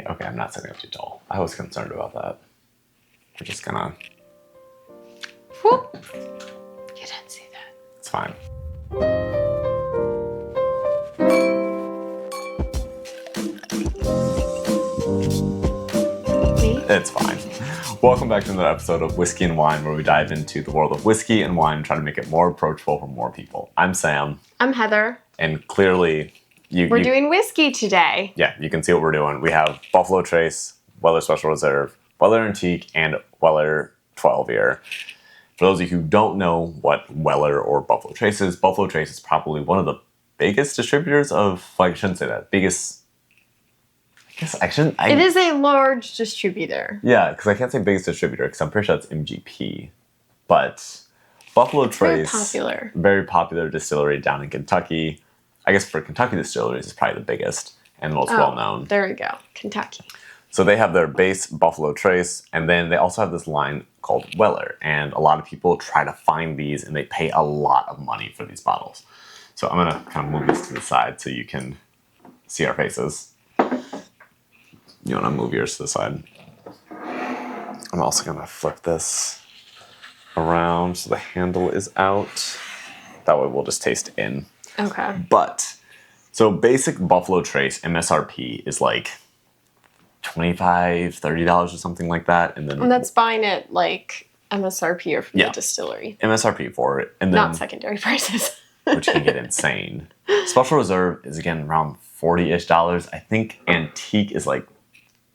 Okay, I'm not setting up too tall. I was concerned about that. We're just gonna... Whoop. You didn't see that. It's fine. It's fine. Welcome back to another episode of Whiskey and Wine, where we dive into the world of whiskey and wine and try to make it more approachable for more people. I'm Sam. I'm Heather. And clearly, we're doing whiskey today. Yeah, you can see what we're doing. We have Buffalo Trace, Weller Special Reserve, Weller Antique, and Weller 12-year. For those of you who don't know what Weller or Buffalo Trace is probably one of the biggest distributors of, well, I shouldn't say that, biggest... It is a large distributor. Yeah, because I can't say biggest distributor because I'm pretty sure that's MGP. But Buffalo Trace, very popular distillery down in Kentucky. I guess for Kentucky distilleries, it's probably the biggest and most well-known. There we go, Kentucky. So they have their base Buffalo Trace, and then they also have this line called Weller. And a lot of people try to find these, and they pay a lot of money for these bottles. So I'm going to kind of move this to the side so you can see our faces. You want to move yours to the side. I'm also going to flip this around so the handle is out. That way we'll just taste in. Okay. But, so basic Buffalo Trace MSRP is like $25, $30 or something like that. And that's buying it like MSRP or from the distillery. MSRP for it. And then, not secondary prices. Which can get insane. Special Reserve is again around $40-ish. I think Antique is like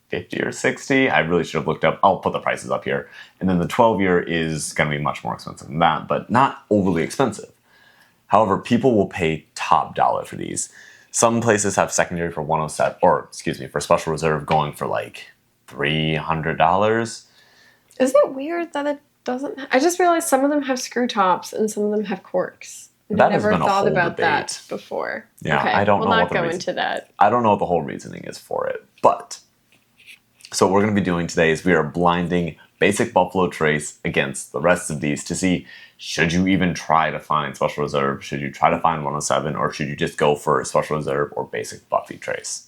50 or 60. I really should have looked up. I'll put the prices up here. And then the 12-year is going to be much more expensive than that, but not overly expensive. However, people will pay top dollar for these. Some places have secondary for 107, or excuse me, for Special Reserve going for like $300. Isn't it weird that it doesn't? I just realized some of them have screw tops and some of them have corks. I never thought about that before. Yeah, okay, I don't know what the reason. We'll not go into that. I don't know what the whole reasoning is for it, but... So what we're going to be doing today is we are blinding basic Buffalo Trace against the rest of these to see, should you even try to find Special Reserve, should you try to find 107, or should you just go for Special Reserve or basic Buffy Trace?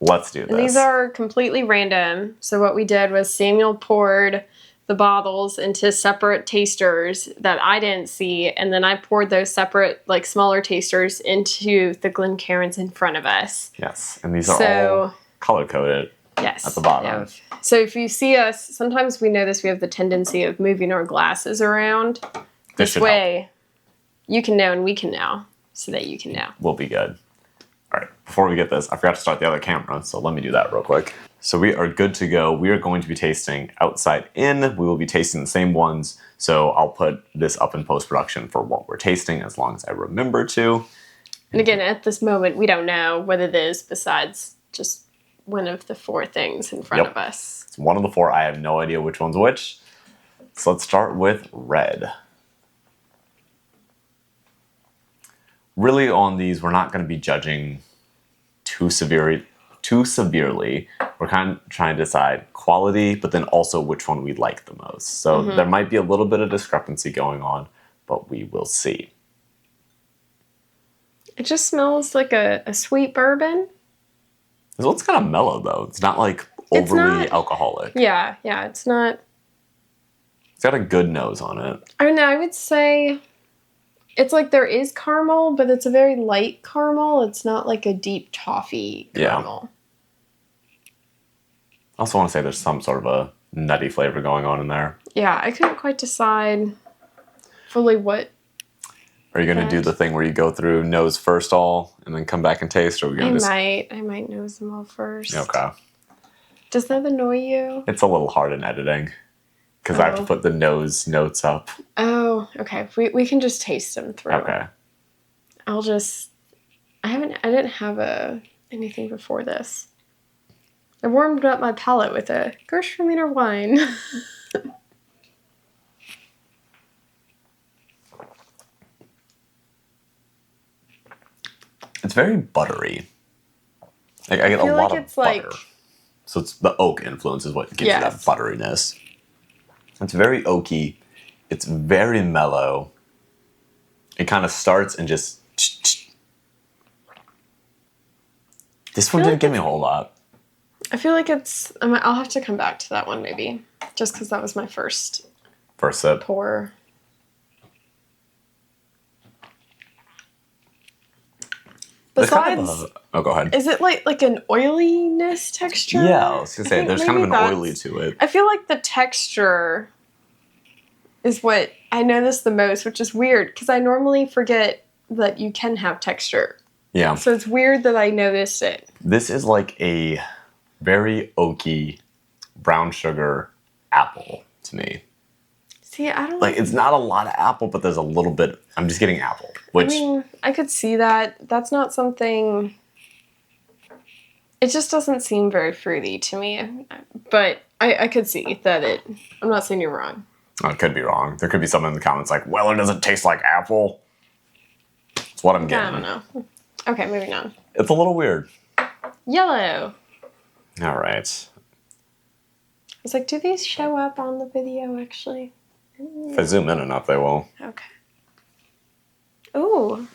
Let's do this. And these are completely random. So what we did was Samuel poured the bottles into separate tasters that I didn't see, and then I poured those separate, like, smaller tasters into the Glencairns in front of us. Yes, and these are all color-coded. Yes. At the bottom. Yeah. So if you see us, sometimes we notice we have the tendency of moving our glasses around. This way, you can know and we can know, so that you can know. We'll be good. All right, before we get this, I forgot to start the other camera, so let me do that real quick. So we are good to go. We are going to be tasting outside in. We will be tasting the same ones, so I'll put this up in post-production for what we're tasting as long as I remember to. And again, at this moment, we don't know what it is besides just one of the four things in front of us. It's one of the four. I have no idea which one's which. So let's start with red. Really on these, we're not going to be judging too severely. We're kind of trying to decide quality, but then also which one we like the most. So there might be a little bit of discrepancy going on, but we will see. It just smells like a sweet bourbon. This one's kind of mellow, though. It's not, like, overly alcoholic. Yeah, it's not... It's got a good nose on it. I don't know, I would say... It's like there is caramel, but it's a very light caramel. It's not like a deep toffee caramel. I also want to say there's some sort of a nutty flavor going on in there. Yeah, I couldn't quite decide fully what... Are you going to do the thing where you go through nose first all and then come back and taste? Or are we gonna I might nose them all first. Okay. Does that annoy you? It's a little hard in editing because I have to put the nose notes up. Oh, okay. We can just taste them through. Okay. I didn't have anything before this. I warmed up my palate with a Gewürztraminer wine. It's very buttery. Like, I get a lot of butter. So it's the oak influence is what gives you that butteriness. It's very oaky. It's very mellow. It kind of starts and just... This one didn't give me a whole lot. I feel like it's. I'll have to come back to that one maybe, just because that was my first sip. pour. Besides, oh, go ahead. Is it like an oiliness texture? Yeah, I was gonna say there's kind of an oily to it. I feel like the texture is what I notice the most, which is weird because I normally forget that you can have texture. Yeah. So it's weird that I noticed it. This is like a very oaky brown sugar apple to me. See, I don't like it's not a lot of apple, but there's a little bit. I'm just getting apple, which I mean, I could see that. That's not something. It just doesn't seem very fruity to me, but I could see that it. I'm not saying you're wrong. I could be wrong. There could be someone in the comments like, "Well, it doesn't taste like apple." That's what I'm getting. I don't know. Okay, moving on. It's a little weird. Yellow. All right. I was like, do these show up on the video actually? If I zoom in enough, they will. Okay. Ooh.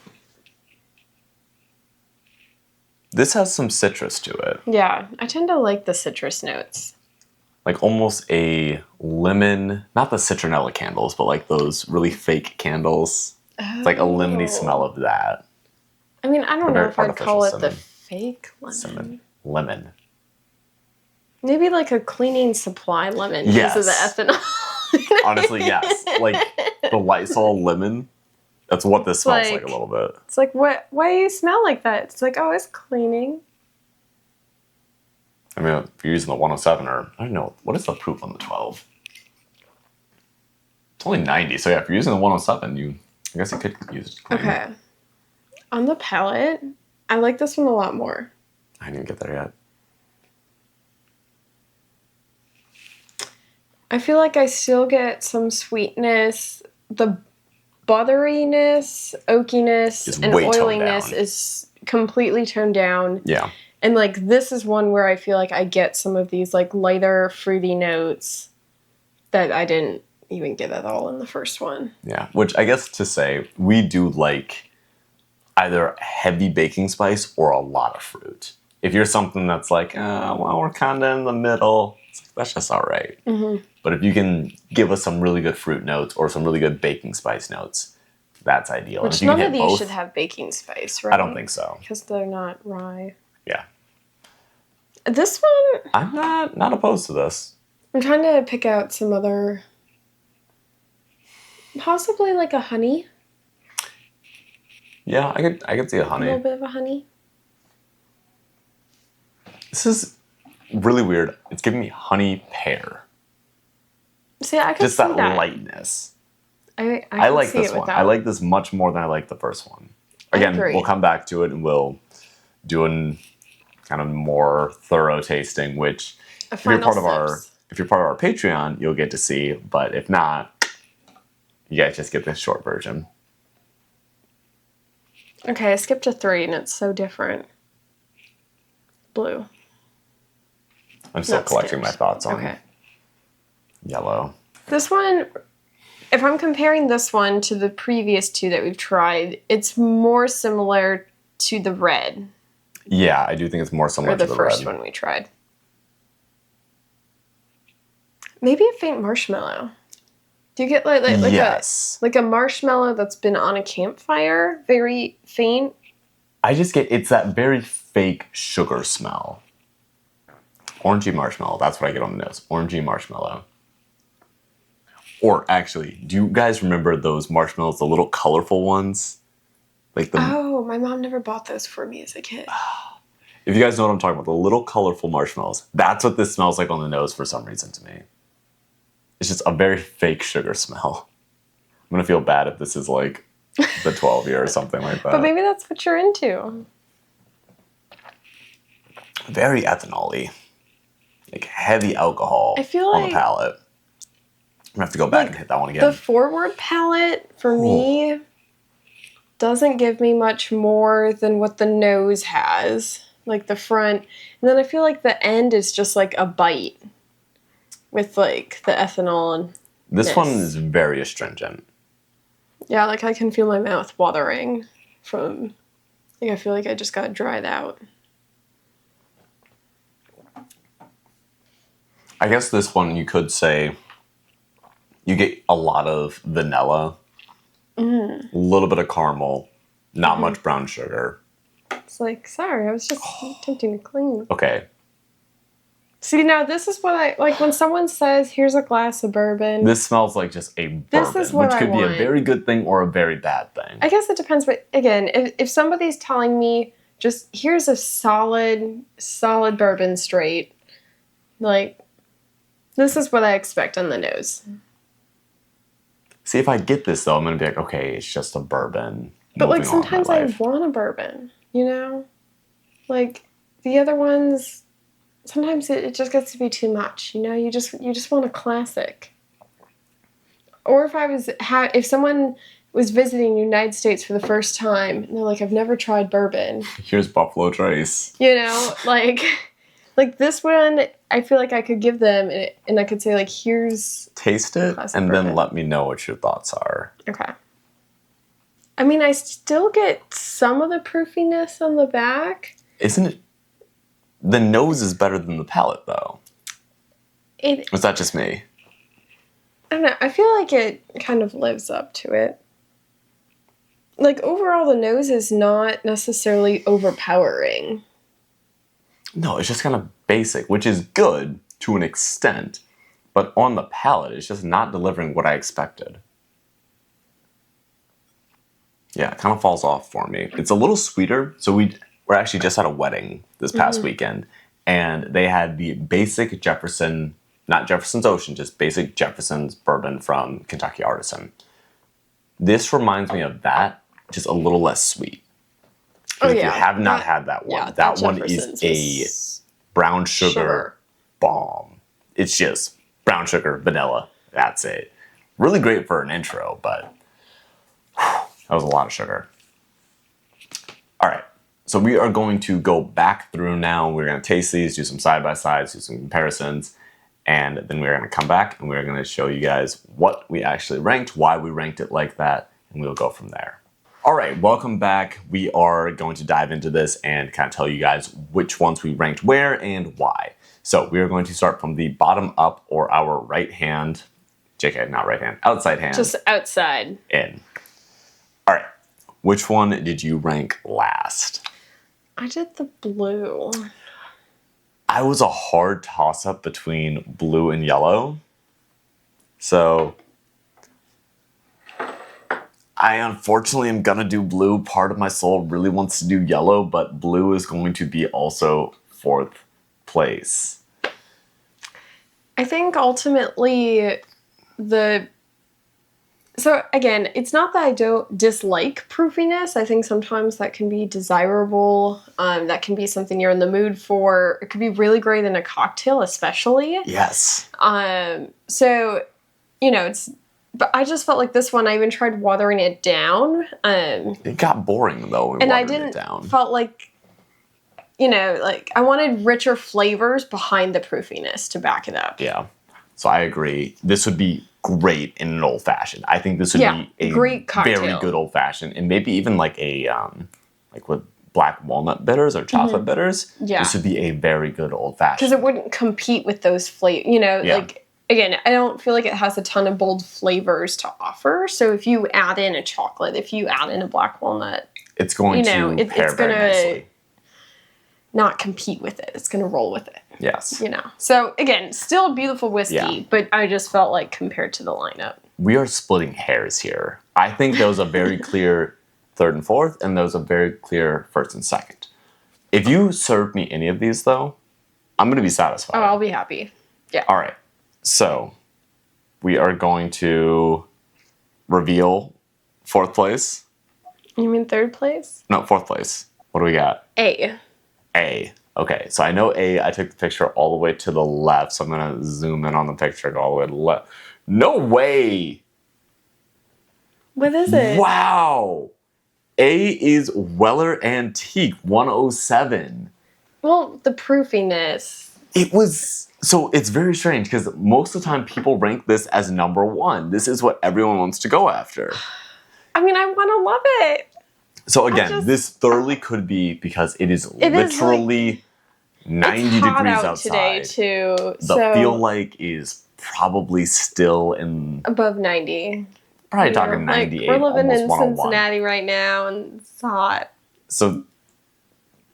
This has some citrus to it. Yeah, I tend to like the citrus notes. Like almost a lemon, not the citronella candles, but like those really fake candles. Oh. It's like a lemony smell of that. I mean, I don't know if I'd call it the cinnamon. fake lemon. Cinnamon. Lemon. Maybe like a cleaning supply lemon because of the ethanol. Honestly, yes. Like the Lysol lemon. That's what this smells like a little bit. It's like, what? Why do you smell like that? It's like, oh, it's cleaning. I mean, if you're using the 107 or, I don't know, what is the proof on the 12? It's only 90, so yeah, if you're using the 107, I guess you could use it to clean. Okay. On the palate, I like this one a lot more. I didn't get there yet. I feel like I still get some sweetness. The butteriness, oakiness, and oiliness is completely toned down. Yeah. And like this is one where I feel like I get some of these like lighter fruity notes that I didn't even get at all in the first one. Yeah, which I guess to say, we do like either heavy baking spice or a lot of fruit. If you're something that's like, well, we're kind of in the middle, it's like, that's just all right. Mm-hmm. But if you can give us some really good fruit notes or some really good baking spice notes, that's ideal. Which none of these should have baking spice, right? I don't think so. Because they're not rye. Yeah. This one... I'm not opposed to this. I'm trying to pick out some other... Possibly like a honey. Yeah, I could see a honey. A little bit of a honey. This is really weird. It's giving me honey pear. See, I could just see that lightness. I like this one. I like this much more than I like the first one. Again, we'll come back to it and we'll do a kind of more thorough tasting. Which, if you're part of our Patreon, you'll get to see. But if not, you guys just get this short version. Okay, I skipped to 3 and it's so different. Blue. I'm still collecting my thoughts on yellow. This one, if I'm comparing this one to the previous 2 that we've tried, it's more similar to the red. Yeah, I do think it's more similar to the first red. one we tried. Maybe a faint marshmallow. Do you get like a marshmallow that's been on a campfire? Very faint. I just get, it's that very fake sugar smell. Orangey marshmallow. That's what I get on the nose. Orangey marshmallow. Or actually, do you guys remember those marshmallows, the little colorful ones? Oh, my mom never bought those for me as a kid. If you guys know what I'm talking about, the little colorful marshmallows. That's what this smells like on the nose for some reason to me. It's just a very fake sugar smell. I'm going to feel bad if this is like the 12 year or something like that. But maybe that's what you're into. Very ethanol-y. Like heavy alcohol on the palate. I'm going to have to go back and hit that one again. The forward palate, for me, doesn't give me much more than what the nose has. Like the front. And then I feel like the end is just like a bite. With like the ethanol and this one is very astringent. Yeah, like I can feel my mouth watering from, like I feel like I just got dried out. I guess this one you could say you get a lot of vanilla, a little bit of caramel, not much brown sugar. It's like, sorry, I was just attempting to clean. Okay. See, now this is what I like when someone says, here's a glass of bourbon. This smells like just a bourbon, This is what which could I be a want. very good thing or a very bad thing. I guess it depends, but again, if somebody's telling me just here's a solid bourbon straight, like this is what I expect on the nose. See, if I get this though, I'm gonna be like, okay, it's just a bourbon. But like Moving on with my sometimes I life. want a bourbon, you know? Like the other ones, sometimes it just gets to be too much, you know? You just want a classic. Or if someone was visiting the United States for the first time and they're like, I've never tried bourbon. Here's Buffalo Trace. You know, like this one, I feel like I could give them and I could say like, here's Taste it classic and bourbon. then let me know what your thoughts are. Okay. I mean, I still get some of the proofiness on the back. Isn't it? The nose is better than the palate, though. Or is that just me? I don't know. I feel like it kind of lives up to it. Like, overall, the nose is not necessarily overpowering. No, it's just kind of basic, which is good to an extent. But on the palate, it's just not delivering what I expected. Yeah, it kind of falls off for me. It's a little sweeter. So we're actually just at a wedding this past weekend. And they had the basic Jefferson, not Jefferson's Ocean, just basic Jefferson's bourbon from Kentucky Artisan. This reminds me of that, just a little less sweet. Oh, If yeah. you have not had that one, Yeah, that one Jefferson's is a brown sugar bomb. It's just brown sugar, vanilla. That's it. Really great for an intro, but that was a lot of sugar. All right. So we are going to go back through now. We're going to taste these, do some side-by-sides, do some comparisons, and then we're going to come back and we're going to show you guys what we actually ranked, why we ranked it like that, and we'll go from there. All right, welcome back. We are going to dive into this and kind of tell you guys which ones we ranked where and why. So we are going to start from the bottom up, or our right hand, JK, not right hand, outside hand. Just outside. In. All right, which one did you rank last? I did the blue. I was a hard toss-up between blue and yellow. So I unfortunately am gonna do blue. Part of my soul really wants to do yellow, but blue is going to be also fourth place. I think ultimately so again, it's not that I don't dislike proofiness. I think sometimes that can be desirable. That can be something you're in the mood for. It could be really great in a cocktail, especially. Yes. So, you know, but I just felt like this one, I even tried watering it down. It got boring though. And I watering it didn't down. felt like, you know, like I wanted richer flavors behind the proofiness to back it up. Yeah. So I agree. This would be great in an old fashioned. I think this would be a great cocktail. very good old fashioned, and maybe even like a like with black walnut bitters or chocolate bitters. Yeah. This would be a very good old fashioned. Because it wouldn't compete with those flavors. You know, Yeah. like, again, I don't feel like it has a ton of bold flavors to offer. So if you add in a chocolate, if you add in a black walnut, It's going you know, to pair it's very gonna nicely. not compete with it. It's going to roll with it. Yes. You know. So again, still a beautiful whiskey, Yeah. but I just felt like compared to the lineup. We are splitting hairs here. I think there was a very clear third and fourth, and there was a very clear first and second. If you served me any of these, though, I'm going to be satisfied. Oh, I'll be happy. Yeah. All right. So we are going to reveal fourth place. You mean third place? No, fourth place. What do we got? A. A. Okay, so I know A. I took the picture all the way to the left, so I'm going to zoom in on the picture, go all the way to the left. No way! What is it? Wow! A is Weller Antique 107. Well, the proofiness. It was... So it's very strange, because most of the time people rank this as number one. This is what everyone wants to go after. I mean, I want to love it. So again, this thoroughly could be because it is literally 90 it's hot degrees out outside. today too. The feel like is probably still in above 90. probably talking 98. We're living almost in 101. Cincinnati right now, and it's hot. So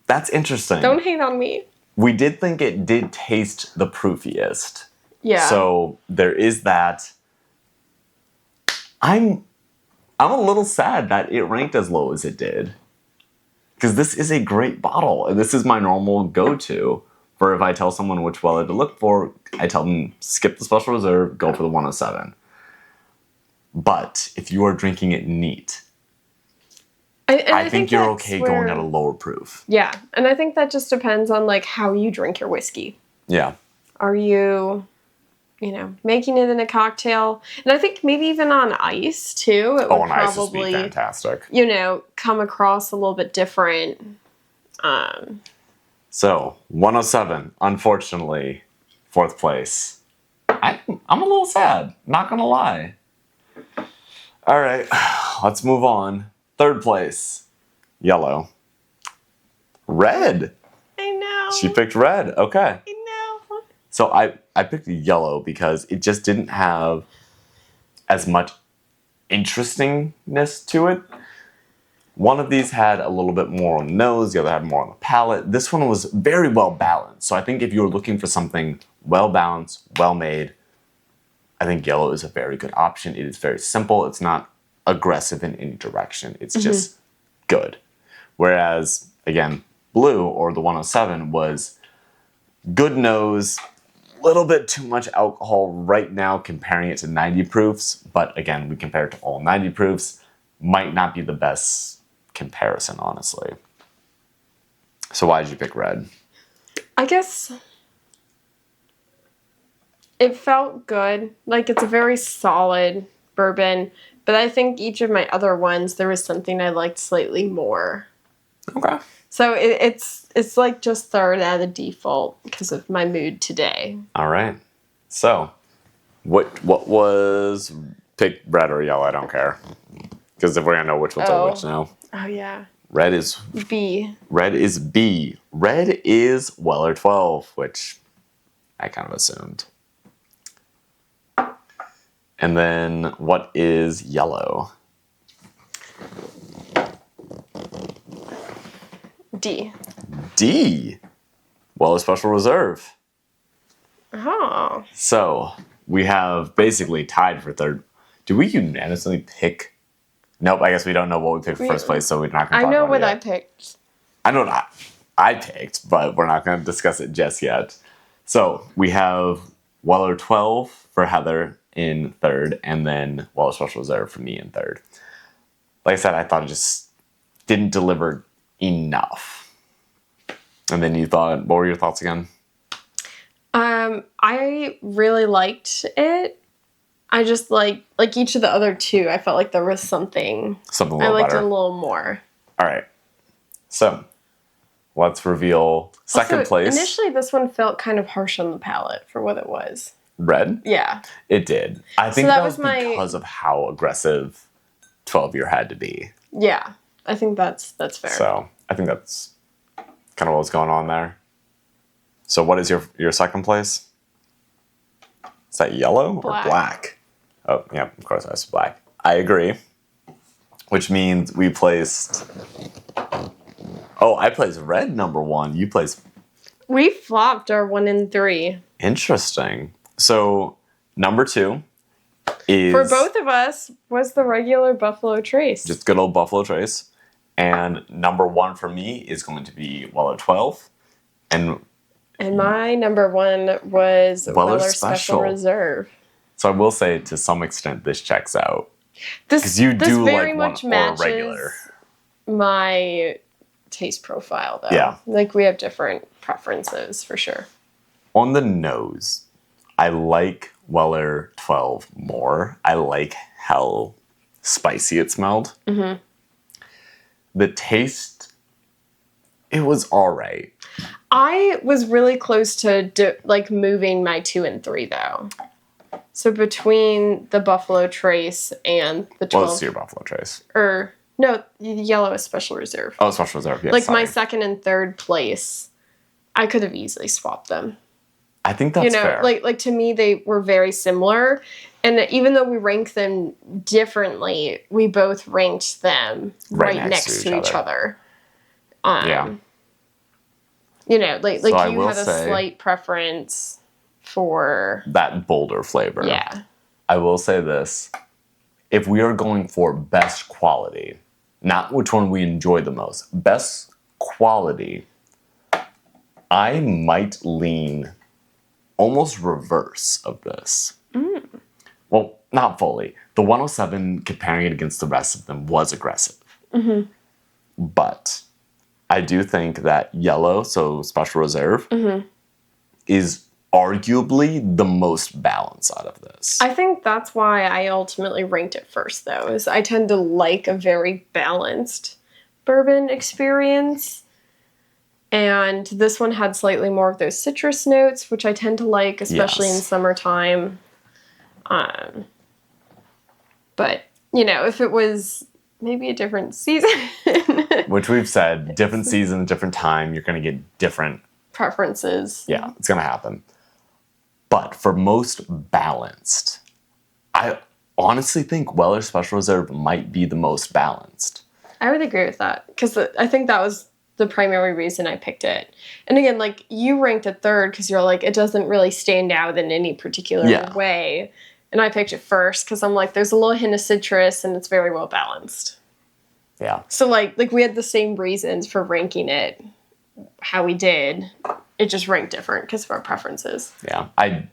that's interesting. Don't hate on me. We did think it did taste the proofiest. Yeah. So there is that. I'm a little sad that it ranked as low as it did. Because this is a great bottle, and this is my normal go-to for if I tell someone which Weller to look for, I tell them skip the Special Reserve, go for the 107. But if you are drinking it neat, I think you're okay going at a lower proof. Yeah, and I think that just depends on like how you drink your whiskey. Yeah. Are you, making it in a cocktail? And I think maybe even on ice too. It would on ice would be probably, fantastic. come across a little bit different. So 107, unfortunately, fourth place. I'm a little sad. Not gonna lie. All right, let's move on. Third place, yellow. Red. I know. She picked red. Okay. I know. So I picked yellow because it just didn't have as much interestingness to it. One of these had a little bit more on the nose, the other had more on the palate. This one was very well balanced. So I think if you're looking for something well balanced, well made, I think yellow is a very good option. It is very simple. It's not aggressive in any direction. It's just good. Whereas, again, blue or the 107 was good nose, little bit too much alcohol right now comparing it to 90 proofs. But again, we compare it to all 90 proofs. Might not be the best comparison, honestly. So why did you pick red? I guess it felt good. Like, it's a very solid bourbon. But I think each of my other ones, there was something I liked slightly more. Okay. So it's like just third out of default because of my mood today. All right. So, what was pick red or yellow? I don't care. Because if we're gonna know which ones are which now. Oh yeah. Red is B. Red is B. Red is Weller 12, which I kind of assumed. And then what is yellow? D. D. Weller Special Reserve. Oh. So we have basically tied for third. Do we unanimously pick? Nope, I guess we don't know what we picked for first place, so we're not going to talk about it. I know what I picked. I know what I picked, but we're not going to discuss it just yet. So we have Weller 12 for Heather in third, and then Weller Special Reserve for me in third. Like I said, I thought it just didn't deliver enough. And then what were your thoughts again? I really liked it. I just like each of the other two, I felt like there was something A little I liked better. it a little more. All right. So let's reveal second Also, place. Initially, this one felt kind of harsh on the palate for what it was. Red? Yeah. It did. I think that that was was my- because of how aggressive 12-year had to be. Yeah. I think that's fair. So I think that's kind of what was going on there. So what is your second place? Is that yellow or black? Oh, yeah, of course I was black. I agree. Which means we placed... Oh, I placed red number one. You placed... We flopped our 1 and 3. Interesting. So number 2 is... For both of us, was the regular Buffalo Trace. Just good old Buffalo Trace. And number 1 for me is going to be Weller 12. And my number 1 was Weller Weller Special. Special Reserve. so I will say, to some extent, this checks out. This 'Cause you this do very like one much or a matches regular. my taste profile, though. Yeah. Like, we have different preferences, for sure. On the nose, I like Weller 12 more. I like how spicy it smelled. Mm-hmm. The taste, it was all right. I was really close to moving my 2 and 3, though. So between the Buffalo Trace and the 12... Well, let's see your Buffalo Trace. No, the yellow is Special Reserve. Oh, Special Reserve, yes. My sorry. second and third place I could have easily swapped them. I think that's fair. Like to me, they were very similar. And even though we ranked them differently, we both ranked them right next to each other. Yeah. You know, like So you had a slight preference for that bolder flavor. Yeah. I will say this. If we are going for best quality, not which one we enjoy the most, best quality, I might lean almost reverse of this. Well, not fully. The 107, comparing it against the rest of them, was aggressive. But I do think that yellow, so Special Reserve, is arguably the most balanced out of this. I think that's why I ultimately ranked it first, though, is I tend to like a very balanced bourbon experience. And this one had slightly more of those citrus notes, which I tend to like, especially in summertime. But, you know, if it was maybe a different season. Which we've said, different season, different time, you're going to get different preferences. Yeah, it's going to happen. But for most balanced, I honestly think Weller Special Reserve might be the most balanced. I would agree with that, because I think that was the primary reason I picked it. And again, like, you ranked it third because you're like, it doesn't really stand out in any particular way. And I picked it first because I'm like, there's a little hint of citrus and it's very well balanced. Yeah. So like we had the same reasons for ranking it how we did. It just ranked different because of our preferences. Yeah, I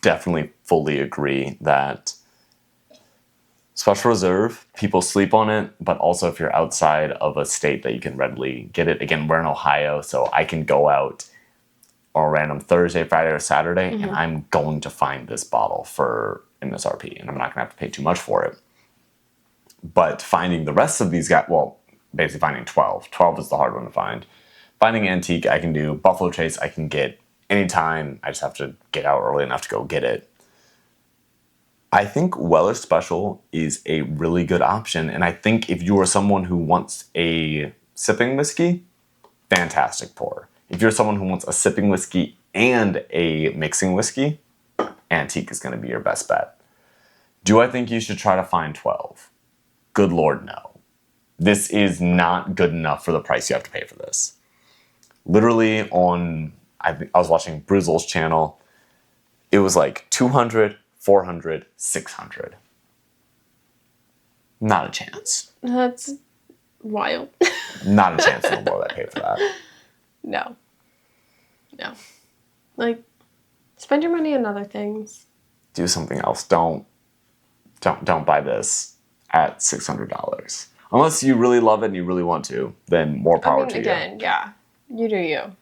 definitely fully agree that Special Reserve, people sleep on it, but also if you're outside of a state that you can readily get it. Again, we're in Ohio, so I can go out on a random Thursday, Friday, or Saturday, and I'm going to find this bottle for MSRP, and I'm not going to have to pay too much for it. But finding the rest of these guys, well, basically finding 12. 12 is the hard one to find. Finding Antique, I can do. Buffalo Trace, I can get anytime. I just have to get out early enough to go get it. I think Weller Special is a really good option. And I think if you are someone who wants a sipping whiskey, fantastic pour. If you're someone who wants a sipping whiskey and a mixing whiskey, Antique is going to be your best bet. Do I think you should try to find 12? Good Lord, no. This is not good enough for the price you have to pay for this. Literally I was watching Brizzle's channel. It was like 200, 400, 600. Not a chance. That's wild. Not a chance in the world I paid for that. No. Like, spend your money on other things. Do something else. Don't buy this at $600. Unless you really love it and you really want to, then more power to you. Again, yeah. You do you.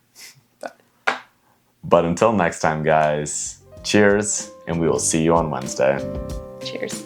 But until next time, guys, cheers, and we will see you on Wednesday. Cheers.